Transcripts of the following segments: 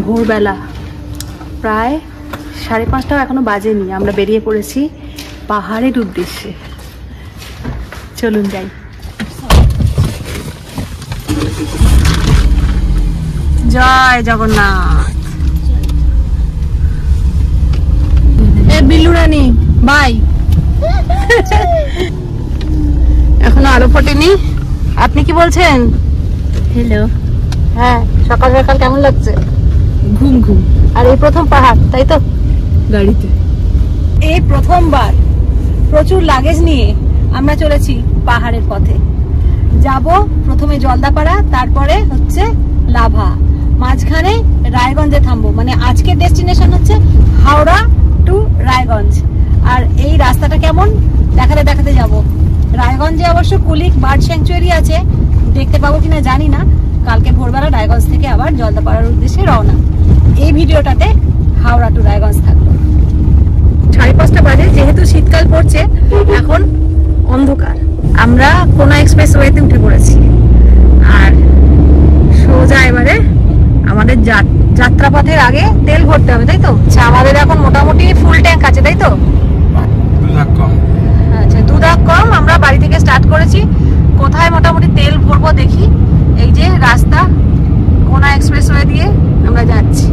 ভোরবেলা প্রায় 5:30 এখনো বাজেনি, আমরা বেরিয়ে পড়েছি পাহাড়ের উদ্দেশ্যে। চলুন যাই। জয় জগন্নাথ। এ বিল্লু রানী বাই। এখনো আলো ফোটেনি। আপনি কি বলছেন? হ্যালো। হ্যাঁ, সকাল সকাল কেমন লাগছে? ঘুম ঘুম। আর এই প্রথম পাহাড়, তাই তো? গাড়িতে এই প্রথমবার প্রচুর লাগেজ নিয়ে আমরা চলেছি পাহাড়ের পথে। যাব প্রথমে জলদাপাড়া, তারপরে হচ্ছে লাভা, মাঝখানে রায়গঞ্জে থামবো। মানে আজকের ডেস্টিনেশন হচ্ছে হাওড়া টু রায়গঞ্জ। আর এই রাস্তাটা কেমন দেখাতে দেখাতে যাব। রায়গঞ্জে অবশ্য কুলিক বার্ড স্যাংচুয়ারি আছে, দেখতে পাবো কিনা জানি না। কালকে ভোরবেলা রায়গঞ্জ থেকে আবার জলদাপাড়ার উদ্দেশ্যে রওনা। এই ভিডিওটাতে হাওড়া টু রায়গঞ্জ থাকলো। 5:30 বাজে, যেহেতু শীতকাল পড়ছে এখন অন্ধকার। আমরা কোনা এক্সপ্রেস ওয়েতে উঠে পড়েছি আর সোজা এবারে আমাদের যাত্রাপথের আগে তেল ভরতে হবে, তাই তো? আচ্ছা, আমাদের এখন মোটামুটি ফুল ট্যাঙ্ক আছে, তাই তো? আচ্ছা, 2 দাগ কম। আমরা বাড়ি থেকে স্টার্ট করেছি। কোথায় মোটামুটি তেল ভরবো দেখি। এই যে রাস্তা, কোনা এক্সপ্রেস ওয়ে দিয়ে আমরা যাচ্ছি।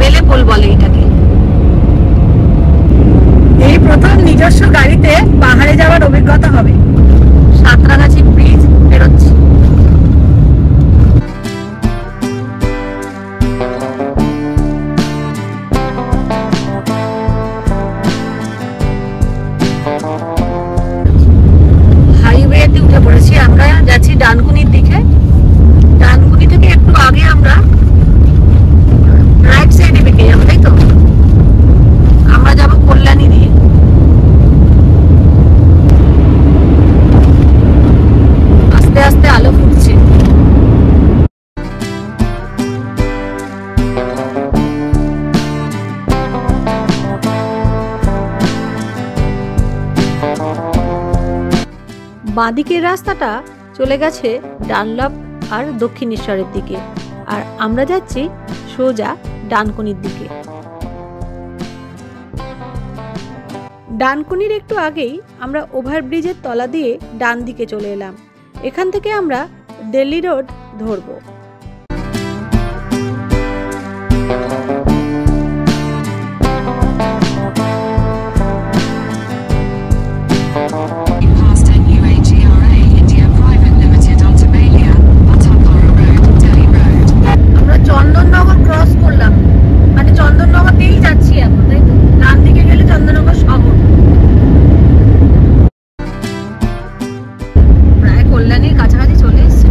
বেলেপোল বলে এটাকে। এই প্রথম নিজস্ব গাড়িতে পাহাড়ে যাওয়ার অভিজ্ঞতা হবে। সাঁতরাগাছি ব্রিজ বেরোচ্ছি। হাইওয়েতে উঠে পড়েছি। আমরা যাচ্ছি ডানকুনির দিকে। ডানকুনি থেকে একটু আগে আমরা রাইট সাইডে বেঁকে যাবো, তাই তো? আমরা যাবো কল্যাণী দিয়ে। আস্তে আস্তে আলো ফুটছে। বাঁদিকের রাস্তাটা চলে গেছে ডানলপ আর দক্ষিণেশ্বরের দিকে, আর আমরা যাচ্ছি সোজা ডানকুনির দিকে। ডানকুনির একটু আগেই আমরা ওভারব্রিজের তলা দিয়ে ডান দিকে চলে এলাম। এখান থেকে আমরা দিল্লি রোড ধরবো। আমরা চন্দননগর ক্রস করলাম, মানে চন্দননগর দিয়েই যাচ্ছি এখন, তাই তো? ডান দিকে গেলে চন্দননগর শহর। প্রায় কল্যাণীর কাছাকাছি চলে এসেছি।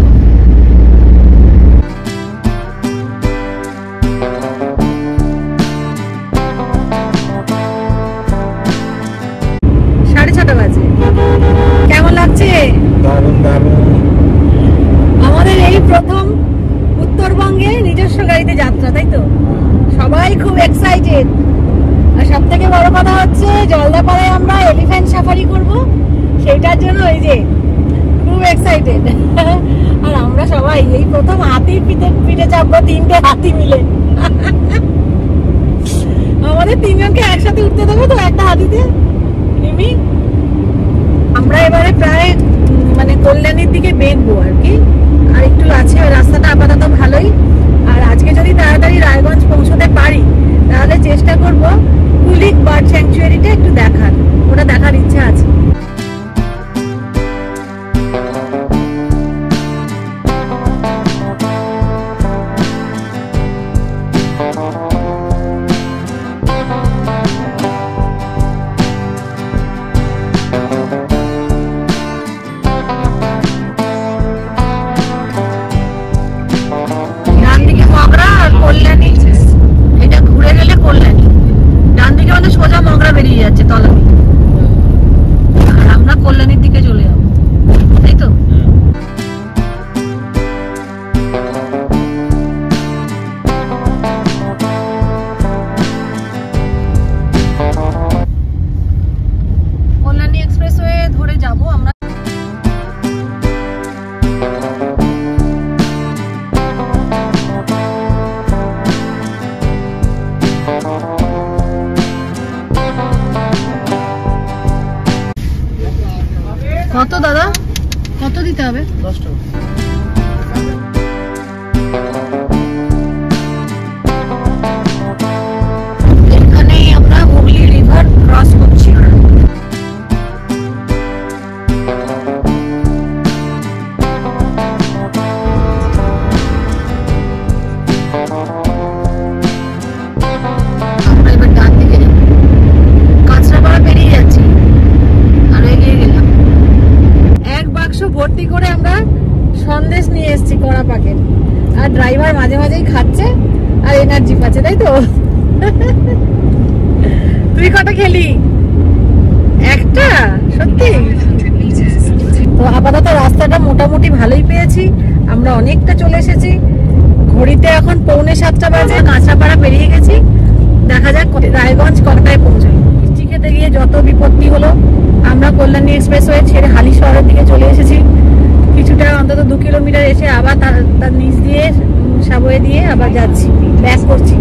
সাড়ে 6টা বাজে। কেমন লাগছে? আমাদের এই প্রথম উত্তরবঙ্গে নিজস্ব গাড়িতে যাত্রা, তাই তো? সবাই খুব এক্সাইটেড। আর সব থেকে বড় কথা হচ্ছে জলদাপাড়ায় আমরা এলিফ্যান্ট সাফারি করব, সেটার জন্য এই যে খুব এক্সাইটেড। আর আমরা সবাই এই প্রথম হাতির পিঠে চাপবো, 3টে হাতি মিলে। আমাদের 3 জনকে একসাথে উঠতে দেবে তো একটা হাতিতে? নিমি আমরা এবারে প্রায় মানে কল্যাণীর দিকে বেঁকবো আর কি। আর একটু আছে, ওই রাস্তাটা আপাতত ভালোই। আর আজকে যদি তাড়াতাড়ি রায়গঞ্জ পৌঁছতে পারি তাহলে চেষ্টা করব কুলিক বার্ড স্যাংচুয়ারিটা একটু দেখার, ওটা দেখার ইচ্ছা আছে। ডান দিকে মগরা আর কল্যাণী, এটা ঘুরে গেলে কল্যাণী। ডান দিকে আমাদের সোজা মগরা বেরিয়ে যাচ্ছে তলা। নষ্ট। এখানেই আমরা হুগলি রিভার ক্রস করছি। আমরা এবার ডান দিকে যাব, কাঁচরাপাড়া পেরিয়ে যাচ্ছি আর এগিয়ে গেলাম। এক বাক্স ভর্তি করে আমরা সন্দেশ নিয়ে এসেছি কড়া পাকের, আর ড্রাইভার মাঝে মাঝেই খাচ্ছে আর এনার্জি পাচ্ছে, তাই তো? তুই কটা খেলি? একটা? সত্যি? তো আপাতত রাস্তাটা মোটামুটি ভালোই পেয়েছি, আমরা অনেকটা চলে এসেছি। ঘড়িতে এখন 6:45 বাজে, কাঁচরাপাড়া পেরিয়ে গেছি। দেখা যাক রায়গঞ্জ কটায় পৌঁছাই। মিষ্টি খেতে গিয়ে যত বিপত্তি হলো, আমরা কল্যাণী এক্সপ্রেসওয়ে ছেড়ে হালি শহরের দিকে চলে এসেছি। কিছুটা অন্তত 2 কিলোমিটার এসে আবার তার নিচ দিয়ে সাবওয়ে দিয়ে আবার যাচ্ছি, ব্যাক করছি।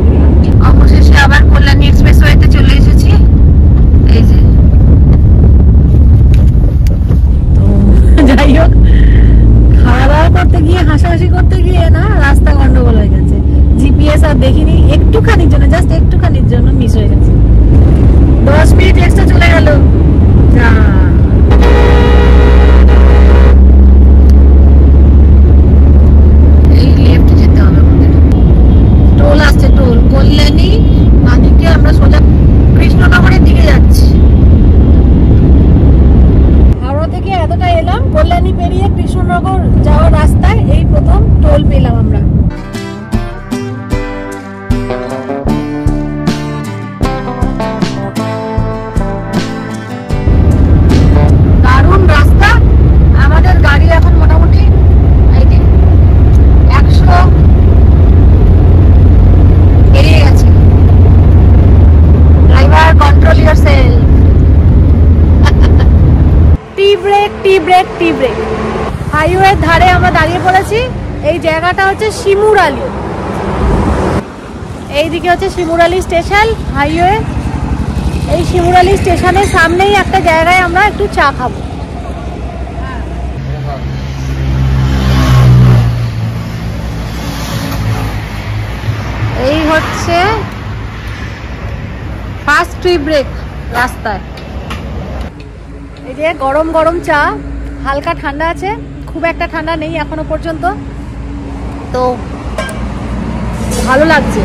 অবশেষে আবার কল্যাণী এক্সপ্রেসওয়েতে চলে এসেছি। এই যে, তো যাই হোক, খাওয়া দাওয়া করতে গিয়ে হাসাহাসি করতে গিয়ে না রাস্তা গন্ডগোল হয়ে গেছে। জিপিএস আর দেখিনি, একটুখানির জন্য, জাস্ট একটুখানির জন্য মিস হয়ে গেছে। 10 মিনিট এক্সট্রা চলে গেল। এই লেফট যেতে হবে আমাদের। টোল আসছে, টোল কল্যাণী, বাদিকে আমরা সোজা কৃষ্ণনগরের দিকে যাচ্ছি। হাওড়া থেকে এতটা এলাম, কল্যাণী পেরিয়ে কৃষ্ণনগর যাওয়ার রাস্তায় এই প্রথম টোল পেলাম আমরা। দারুণ রাস্তা। আমাদের গাড়ি এখন মোটামুটি 100 এড়িয়ে গেছে। Driver control yourself. Tea break, tea break, tea break. হাইওয়ের ধারে আমরা দাঁড়িয়ে পড়েছি। এই জায়গাটা হচ্ছে শিমুরালি। এইদিকে হচ্ছে শিমুরালি স্টেশন, হাইওয়ে। এই শিমুরালি স্টেশনের সামনেই একটা জায়গায় আমরা একটু চা খাবো। এই হচ্ছে ফার্স্ট টি ব্রেক রাস্তায়। এই যে গরম গরম চা, হালকা ঠান্ডা আছে, খুব একটা ঠান্ডা নেই এখনো পর্যন্ত, তো ভালো লাগছে।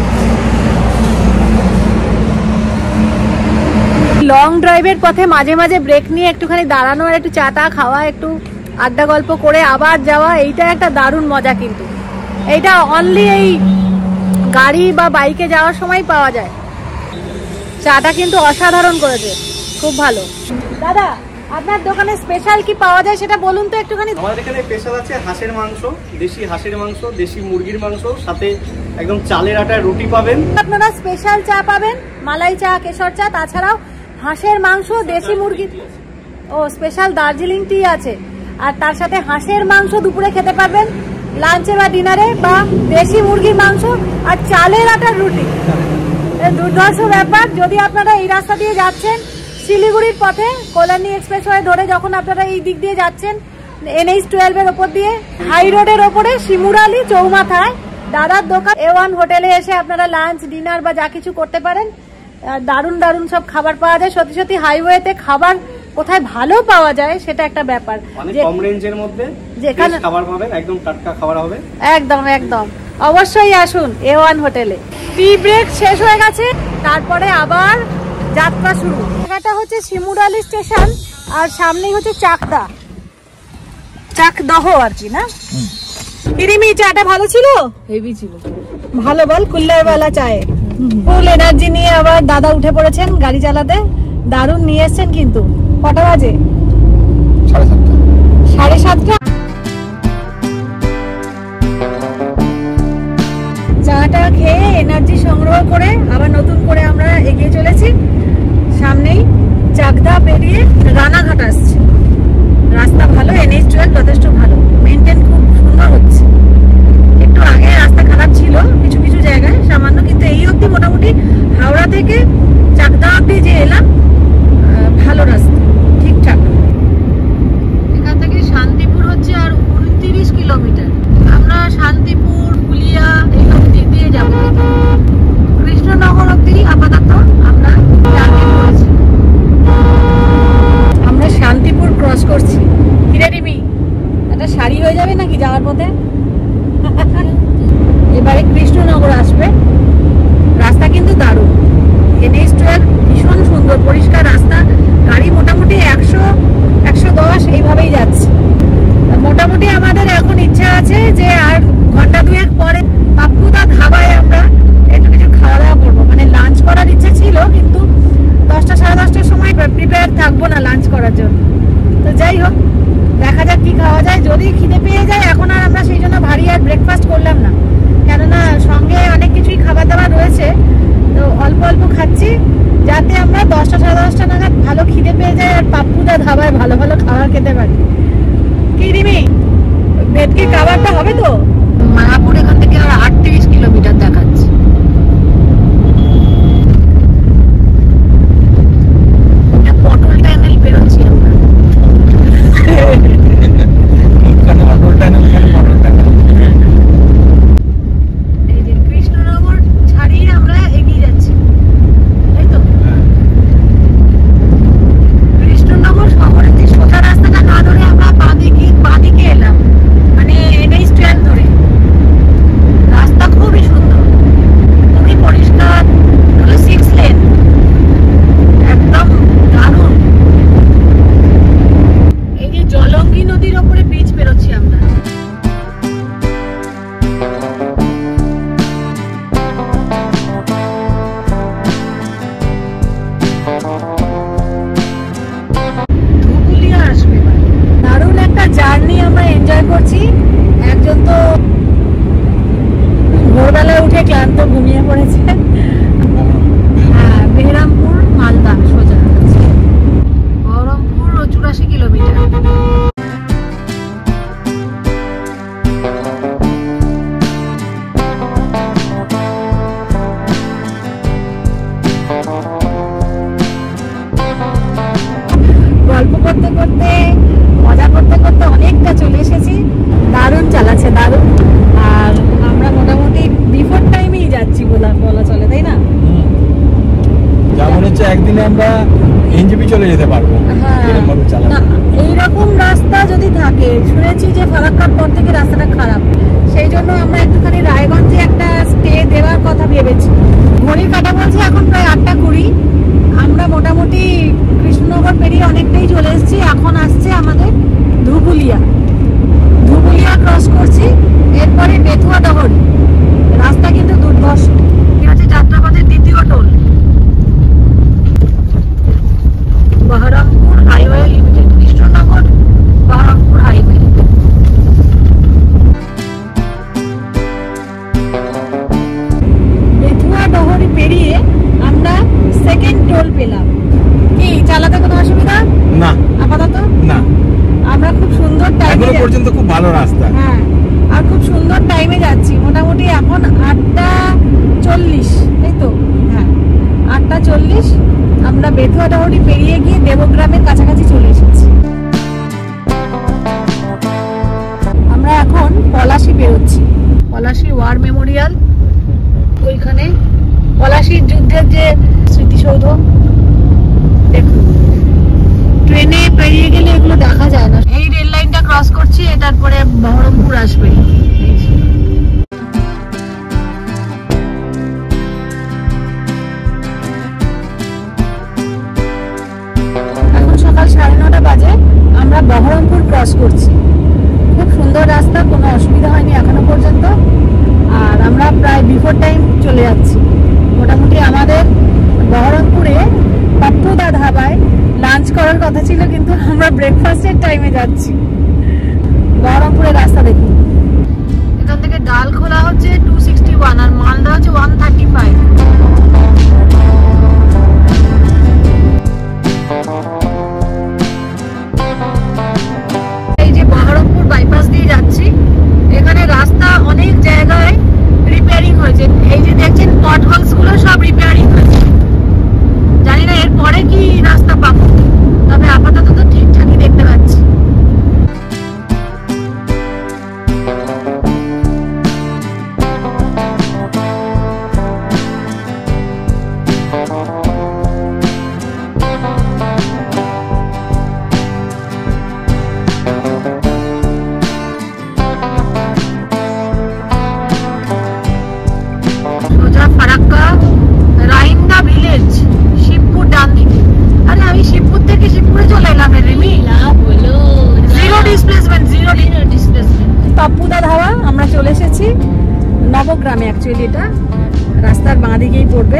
লং ড্রাইভের পথে মাঝে মাঝে ব্রেক নিয়ে একটুখানি দাঁড়ানো, আর একটু চা টা খাওয়া, একটু আড্ডা গল্প করে আবার যাওয়া, এইটা একটা দারুণ মজা। কিন্তু এইটা অনলি এই গাড়ি বা বাইকে যাওয়ার সময় পাওয়া যায়। চাটা কিন্তু অসাধারণ করেছে, খুব ভালো। দাদা, আপনার দোকানে স্পেশাল কি পাওয়া যায় সেটা বলুন তো একটুখানি। আমাদের এখানে স্পেশাল আছে হাঁসের মাংস, দেশি হাঁসের মাংস, দেশি মুরগির মাংস, সাথে একদম চালের আটার রুটি পাবেন। আপনারা স্পেশাল চা পাবেন, মালাই চা, কেশর চা, তাছাড়াও হাঁসের মাংস, দেশি মুরগি, ও স্পেশাল দার্জিলিং টি আছে। আর তার সাথে হাঁসের মাংস দুপুরে খেতে পারবেন, লাঞ্চে বা ডিনারে, বা দেশি মুরগির মাংস আর চালের আটার রুটি। দুর্ধর্ষ ব্যাপার। যদি আপনারা এই রাস্তা দিয়ে যাচ্ছেন শিলিগুড়ির পথে, কল্যাণী এক্সপ্রেসওয়ে ধরে যখন আপনারা এই দিক দিয়ে যাচ্ছেন, NH-12 এর ওপর দিয়ে, হাই রোডের ওপরে শিমুরালি চৌমাথায় দাদার দোকান A1 হোটেলে এসে আপনারা লাঞ্চ, ডিনার বা যা কিছু করতে পারেন। দারুণ দারুণ সব খাবার পাওয়া যায়। সত্যি সত্যি হাইওয়েতে খাবার কোথায় ভালো পাওয়া যায় সেটা একটা ব্যাপার। কম রেঞ্জের মধ্যে যেখানে খাবার পাবেন, একদম টাটকা খাবার হবে। একদম একদম, অবশ্যই আসুন A1 হোটেলে। টি ব্রেক শেষ হয়ে গেছে, তারপরে আবার যাত্রা শুরু। এটা হচ্ছে শিমুরালি স্টেশন, আর সামনেই হচ্ছে চাকদহ আর কি, না? ইরিমি, চাটা ভালো ছিল? হেভি ছিল। ভালো বল, কুল্লারওয়ালা চায়ে ফুল এনার্জি নিয়ে আবার দাদা উঠে পড়েছেন গাড়ি চালাতে। দারুণ নিয়ে এসছেন কিন্তু। কটা বাজে? 7:30। চাটা খেয়ে এনার্জি সংগ্রহ করে আবার নতুন করে আমরা এগিয়ে চলেছি। সামনেই চাকদা পেরিয়ে রানাঘাট আসছে। রাস্তা ভালো, NH-12 যথেষ্ট ভালো, মেনটেন খুব সুন্দর হচ্ছে। একটু আগে রাস্তা খারাপ ছিল কিছু কিছু জায়গায় সামান্য, কিন্তু এই অবধি মোটামুটি হাওড়া থেকে চাকদা অবধি যে এলাম, ভালো রাস্তা, ঠিকঠাক। এখান থেকে শান্তিপুর হচ্ছে আর 29 কৃষ্ণনগর আসবে। রাস্তা কিন্তু দারুণ, NH-12 ভীষণ সুন্দর পরিষ্কার রাস্তা, গাড়ি মোটামুটি 100-110 এইভাবেই যাচ্ছে। মোটামুটি আমাদের এখন ইচ্ছা আছে যে আর ঘন্টা দুয়েক পরে পাপ্পুদা ধাবায় আমরা একটু কিছু খাওয়া দাওয়া করবো। মানে লাঞ্চ করার ইচ্ছে ছিল, কিন্তু 10টা সাড়ে 10টার সময় প্রিপেয়ার থাকবো না লাঞ্চ করার জন্য। তো যাই হোক, দেখা যাক কি খাওয়া যায়। যদি খিদে পেয়ে যায়, এখন আর আমরা সেই জন্য ভারী আর ব্রেকফাস্ট করলাম না, কেননা সঙ্গে অনেক কিছুই খাবার দাবার রয়েছে। তো অল্প অল্প খাচ্ছি, যাতে আমরা 10টা সাড়ে 10টা নাগাদ ভালো খিদে পেয়ে যায় আর পাপ্পুদা ধাবায় ভালো ভালো খাবার খেতে পারি। কি রিমি, ভেটকি খাবারটা হবে তো? মায়াপুর এখান থেকে আর 38 কিলোমিটার দেখাচ্ছে। পটল টানেল বেরোচ্ছি আমরা। এই যে কৃষ্ণনগর ছাড়িয়ে আমরা এগিয়ে যাচ্ছি, তাই তো? কৃষ্ণনগর শহরের যে সোজা রাস্তাটা না ধরে আমরা বাঁদিকে এলাম, মানে NH-12 ধরে। রাস্তা খুবই সুন্দর, খুবই পরিষ্কার, 6 লেন, একদম দারুণ। এই যে জলঙ্গি নদীর ওপরে ব্রিজ পেরোচ্ছি আমরা। ধুবুলিয়া আসবে, দারুণ একটা জার্নি আমরা এনজয় করছি। একজন তো ভোরবেলায় উঠে ক্লান্ত ঘুমিয়ে পড়েছে। হ্যাঁ, বেহরামপুর মালদা সোজা, বহরমপুর 84 কিলোমিটার। গল্প করতে করতে মজা করতে করতে অনেকটা চলে এসেছি। দারুণ চালাচ্ছে, দারুণ। আর আমরা মোটামুটি বিফোর টাইমেই যাচ্ছি বলা চলে, তাই না? যা মনে হচ্ছে একদিনে আমরা NJP চলে যেতে পারবো। হ্যাঁ, এইরকম রাস্তা যদি থাকে, শুনেছি যে ফারাক্কার পর থেকে রাস্তাটা খারাপ, সেই জন্য আমরা একটুখানি রায়গঞ্জে একটা স্টে দেওয়ার কথা ভেবেছি। ঘড়ির কাঁটা বলছে এখন প্রায় 8:20। আমরা মোটামুটি কৃষ্ণনগর পেরিয়ে অনেকটাই চলে এসেছি। এখন আসছে আমাদের ধুবুলিয়া ক্রস করছি, এরপরে বেথুয়া ডহরি। রাস্তা কিন্তু দুর্ধর্ষ। হচ্ছে যাত্রাপথের দ্বিতীয় toll, Baharampur highway limited, Krishnanagar Baharampur highway. Bethua Dahari পেরিয়ে আমরা সেকেন্ড টোল পেলাম। কি চালাতে কোনো অসুবিধা না আপাতত? না, আমরা খুব সুন্দর টাইমে এখনো পর্যন্ত খুব ভালো রাস্তা। হ্যাঁ, আর খুব সুন্দর টাইমে যাচ্ছি। মোটামুটি এখন 8:40, তাই তো? হ্যাঁ, 8:40। আমরা বেথুয়া ডহরি পেরিয়ে গিয়ে দেবগ্রামের কাছাকাছি চলে এসেছি। আমরা এখন পলাশী বেরোচ্ছি, পলাশী ওয়ার মেমোরিয়াল। ওইখানে পলাশীর যুদ্ধের যে স্মৃতিসৌধ, দেখুন ট্রেনে পেরিয়ে গেলে এগুলো দেখা যায় না। এই রেল লাইনটা ক্রস করছি, এটার পরে বহরমপুর আসবে। এখন সকাল 9:30 বাজে, আমরা বহরমপুর ক্রস করছি। খুব সুন্দর রাস্তা, কোনো অসুবিধা হয়নি এখনো পর্যন্ত। আর আমরা প্রায় বিফোর টাইম চলে যাচ্ছি। মোটামুটি আমাদের বহরমপুরে পাপ্পুদা ধাবায় লাঞ্চ করার কথা ছিল, কিন্তু আমরা ব্রেকফাস্টের টাইমে যাচ্ছি। বহরমপুরের রাস্তা দেখুন, এখান থেকে ডালখোলা হচ্ছে 261 আর মালদা হচ্ছে 135। এই যে বহরমপুর বাইপাস দিয়ে যাচ্ছি, এখানে রাস্তা অনেক জায়গায় রিপেয়ারিং হয়েছে। এই যে দেখছেন পটহোলস গুলো সব রিপেয়ারিং হয়েছে। জানি না এরপরে কি রাস্তা পাবো, তবে আপাতত তো ঠিকঠাকই দেখতে পাচ্ছি। নবগ্রামে অ্যাকচুয়ালি এটা, রাস্তার বাঁ দিকেই পড়বে।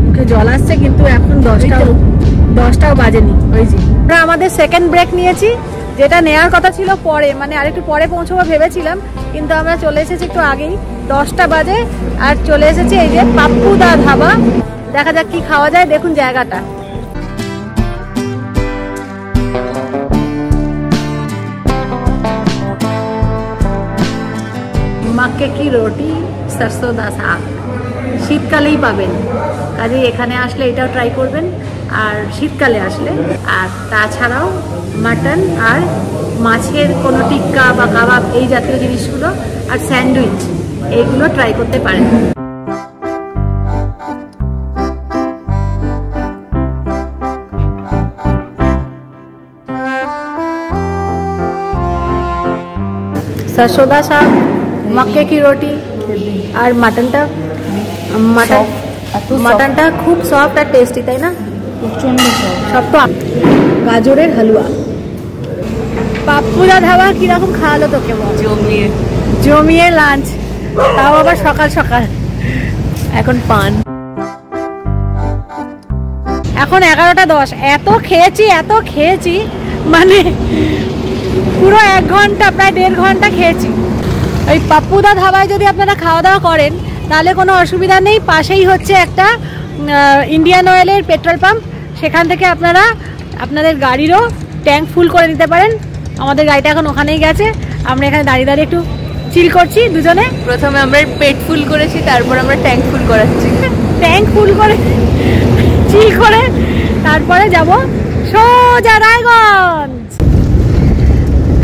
মুখে জল আসছে কিন্তু এখন 10টাও বাজেনি। ওই যে আমরা আমাদের সেকেন্ড ব্রেক নিয়েছি, যেটা নেওয়ার কথা ছিল পরে, মানে আরেকটু পরে পৌঁছবো ভেবেছিলাম, কিন্তু আমরা চলে এসেছি একটু আগেই, 10টা বাজে। আর চলে এসেছি এই যে পাপ্পুদা ধাবা। দেখা যাক কি খাওয়া যায়। দেখুন জায়গাটা, মাক্কে কি রুটি সরসো দা শাক, শীতকালেই পাবেন, কাজে এখানে আসলে এটাও ট্রাই করবেন আর শীতকালে আসলে। আর তাছাড়াও মাটন আর মাছের কোনো টিক্কা বা কাবাব এই জাতীয় জিনিসগুলো আর স্যান্ডউইচ এইগুলো ট্রাই করতে পারেন। सरसों का साग, मक्के की रोटी আর মাটনটা খুব সফট আর টেস্টি, তাই না? সব তো গাজরের হালুয়া। পাপ্পুদা ধাবা কিরকম খাওয়ালো তোকে? জমিয়ে লাঞ্চ, তাও আবার সকাল সকাল। এখন পান। এখন 11টা 10। এত খেয়েছি মানে পুরো 1 ঘন্টা, প্রায় 1.5 ঘন্টা খেয়েছি। ওই পাপ্পুদা ধাবায় যদি আপনারা খাওয়া দাওয়া করেন তাহলে কোনো অসুবিধা নেই, পাশেই হচ্ছে একটা ইন্ডিয়ান অয়েলের পেট্রোল পাম্প, সেখান থেকে আপনারা আপনাদের গাড়িরও ট্যাঙ্ক ফুল করে নিতে পারেন। আমাদের গাড়িটা এখন ওখানেই গেছে, আমরা এখানে দাঁড়িয়ে দাঁড়িয়ে একটু চিল করছি দুজনে। প্রথমে আমরা পেট ফুল করেছি, তারপর আমরা ট্যাঙ্ক ফুল করাচ্ছি। ট্যাঙ্ক ফুল করে চিল করে তারপরে যাব সোজা রায়গঞ্জ।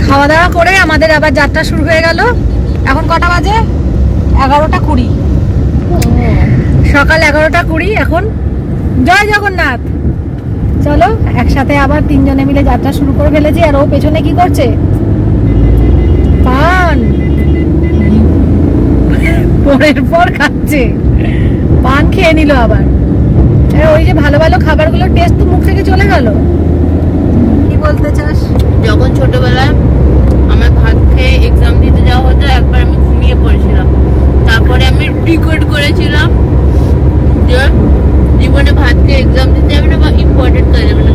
খাওয়া দাওয়া করে আমাদের আবার যাত্রা শুরু হয়ে গেল। এখন কটা বাজে? 11টা 20, সকাল 11টা 20। এখন জয় জগন্নাথ। চলো একসাথে আবার 3 জনে মিলে যাত্রা শুরু করে ফেলেছি। আর ও পেছনে কি করছে? পান পরের পর খাচ্ছে, পান খেয়ে নিল আবার। ওই যে ভালো ভালো খাবারগুলোর টেস্ট তো মুখ থেকে চলে গেল। কি বলতে চাস? যখন ছোটবেলায় আমার ভাত খেয়ে এক্সাম দিতে যাওয়া হতো, একবার আমি ঘুমিয়ে পড়েছিলাম, তারপরে আমি ডিকোড করেছিলাম যে জীবনে ভাত খেয়ে এক্সাম দিতে যাবে না বা ইম্পর্টেন্ট কাজ যাবে না।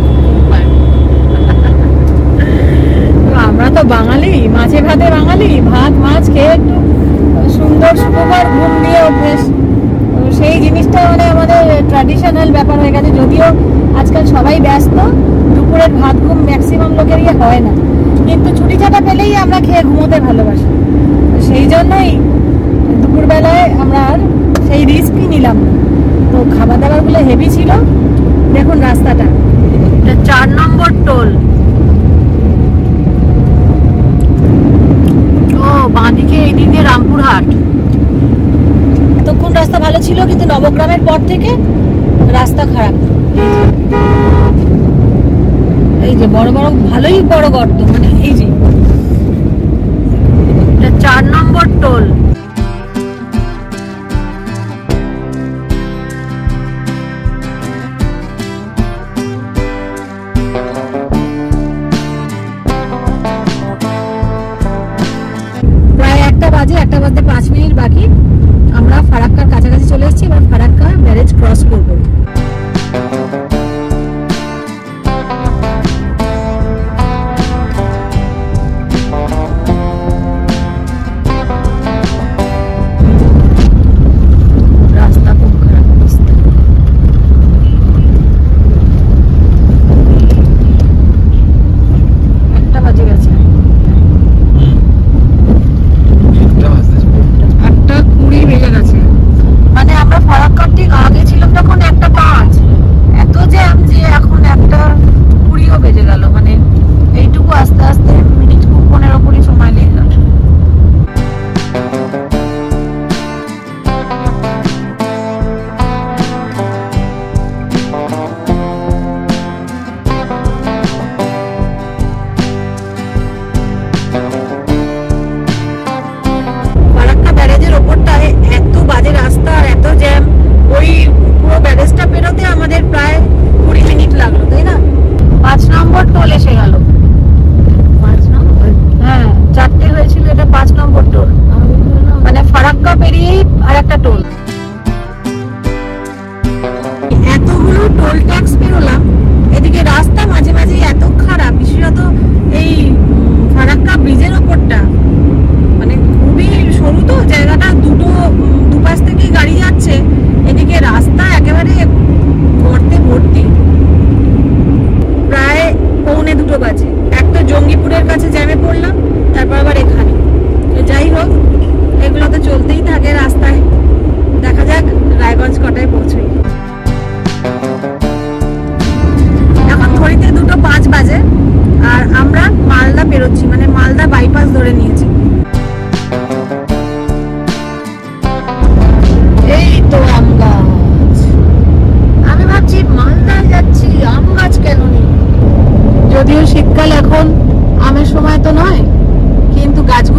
আমরা তো বাঙালি, মাছে ভাতে বাঙালি, ভাত মাছ খেয়ে একটু সুন্দর সুখকর ঘুম দিয়ে অভ্যেস, সেই জিনিসটা মানে আমাদের ট্র্যাডিশনাল ব্যাপার হয়ে গেছে। যদিও আজকাল সবাই ব্যস্ত, দুপুরের ভাত ঘুম ম্যাক্সিমাম লোকেরই হয় না, কিন্তু ছুটি ছাটা পেলেই আমরা খেয়ে ঘুমোতে ভালোবাসি। সেই জন্যই দুপুরবেলায় আমরা আর সেই রিস্কই নিলাম না। তো খাবার দাবারগুলো হেভি ছিল। দেখুন রাস্তাটা, এটা 4 নম্বর টোল। ও বাঁদিকে এই দিক দিয়ে রামপুরহাট। এতক্ষণ রাস্তা ভালো ছিল, কিন্তু নবগ্রামের পর থেকে রাস্তা খারাপ। এই যে বড় বড় ভালোই বড় গর্ত, মানে এই যে এটা 4 নম্বর টোল। প্রায় 1টা বাজে, 1টা বাজতে 5 মিনিট বাকি। আমরা ফারাক্কার কাছাকাছি চলে এসেছি, এবার ফারাক্কা ব্যারেজ ক্রস করবো।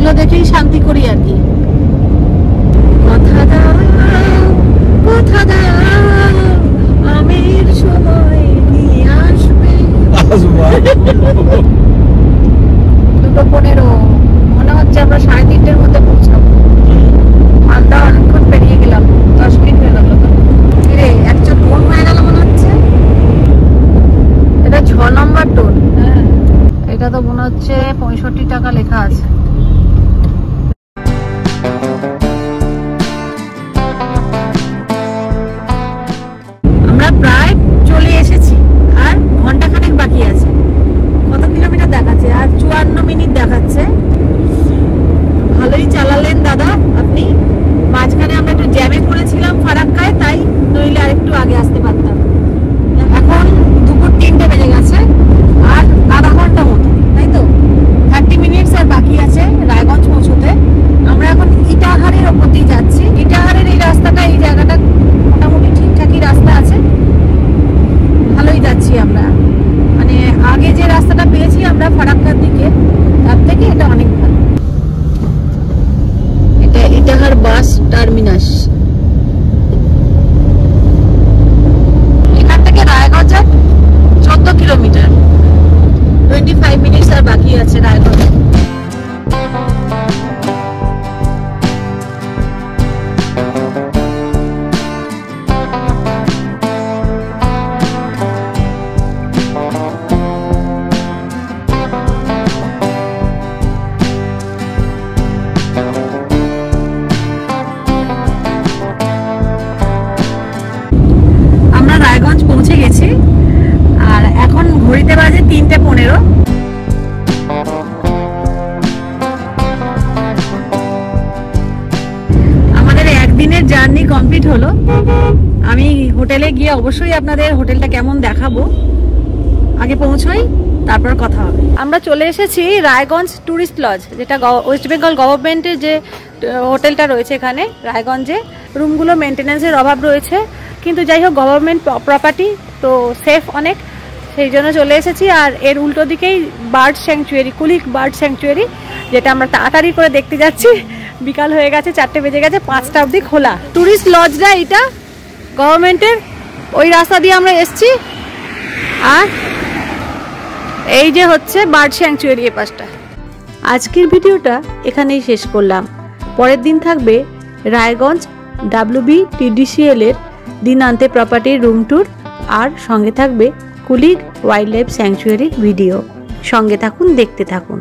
এগুলো দেখেই শান্তি করি আর কি। কথা দাও কথা দাও আমের সময় নিয়ে আসবে। 2:15 মনে হচ্ছে আমরা 3:30টার মধ্যে পৌঁছাবো। মালদা অনেকক্ষণ পেরিয়ে গেলাম, 10 মিনিট হয়ে গেল। রে একটা টোল হয়ে গেল মনে হচ্ছে। এটা 6 নম্বর টোল। হ্যাঁ, এটা তো মনে হচ্ছে 65 টাকা লেখা আছে। আমরা প্রায় চলে এসেছি, আর ঘন্টাখানেক বাকি আছে। কত কিলোমিটার দেখাচ্ছে? আর 54 মিনিট দেখাচ্ছে। ভালোই চালালেন দাদা আপনি। মাঝখানে আমরা একটু জ্যামে পড়েছিলাম ফারাক্কায়, তাই নইলে আরেকটু আগে আসতে পারতাম। এখন দুপুর 3টে বেজে গেছে, আর আধা ঘন্টা মতো, তাই তো 30 মিনিটস আর বাকি আছে রায়গঞ্জ পৌঁছতে। আমরা এখন ইটাহারের ওপর দিয়ে যাচ্ছি। ইটাহারের এই রাস্তাটা, এই জায়গাটা মোটামুটি ঠিকঠাকই রাস্তা আছে, ভালোই যাচ্ছি আমরা। মানে আগে যে রাস্তাটা পেয়েছি আমরা ফারাক্কার দিকে, তার থেকে এটা অনেক ভালো। এটা ইটাহার বাস টার্মিনাস। এখান থেকে রায়গঞ্জ 14 কিলোমিটার, 25 মিনিটস আর বাকি আছে রায়গঞ্জ। আমরা রায়গঞ্জ পৌঁছে গেছি, আর এখন ঘড়িতে বাজে 3:15। আমাদের একদিনের জার্নি কমপ্লিট হলো। আমি হোটেলে গিয়ে অবশ্যই আপনাদের হোটেলটা কেমন দেখাবো। আগে পৌঁছাই, তারপর কথা হবে। আমরা চলে এসেছি রায়গঞ্জ টুরিস্ট লজ, যেটা ওয়েস্ট বেঙ্গল গভর্নমেন্টের যে হোটেলটা রয়েছে এখানে রায়গঞ্জে। রুমগুলো মেনটেন্যান্সের অভাব রয়েছে, কিন্তু যাই হোক গভর্নমেন্ট প্রপার্টি তো সেফ অনেক, সেই জন্য চলে এসেছি। আর এর উল্টো দিকেই bird sanctuary, Kulik bird sanctuary, যেটা আমরা তাড়াতাড়ি করে দেখতে যাচ্ছি। বিকাল হয়ে গেছে, 4টে বেজে গেছে, 5টা অবধি খোলা। টুরিস্ট লজটা এটা গভর্নমেন্টের, ওই রাস্তা দিয়ে আমরা এসছি। আর এই যে হচ্ছে বার্ড স্যাংচুয়ারি এ পাশটা। আজকের ভিডিওটা এখানেই শেষ করলাম। পরের দিন থাকবে রায়গঞ্জ WBTDCL এর দিনান্তে প্রপার্টির রুম ট্যুর, আর সঙ্গে থাকবে কুলিক ওয়াইল্ড লাইফ স্যাংচুয়ারির ভিডিও। সঙ্গে থাকুন, দেখতে থাকুন।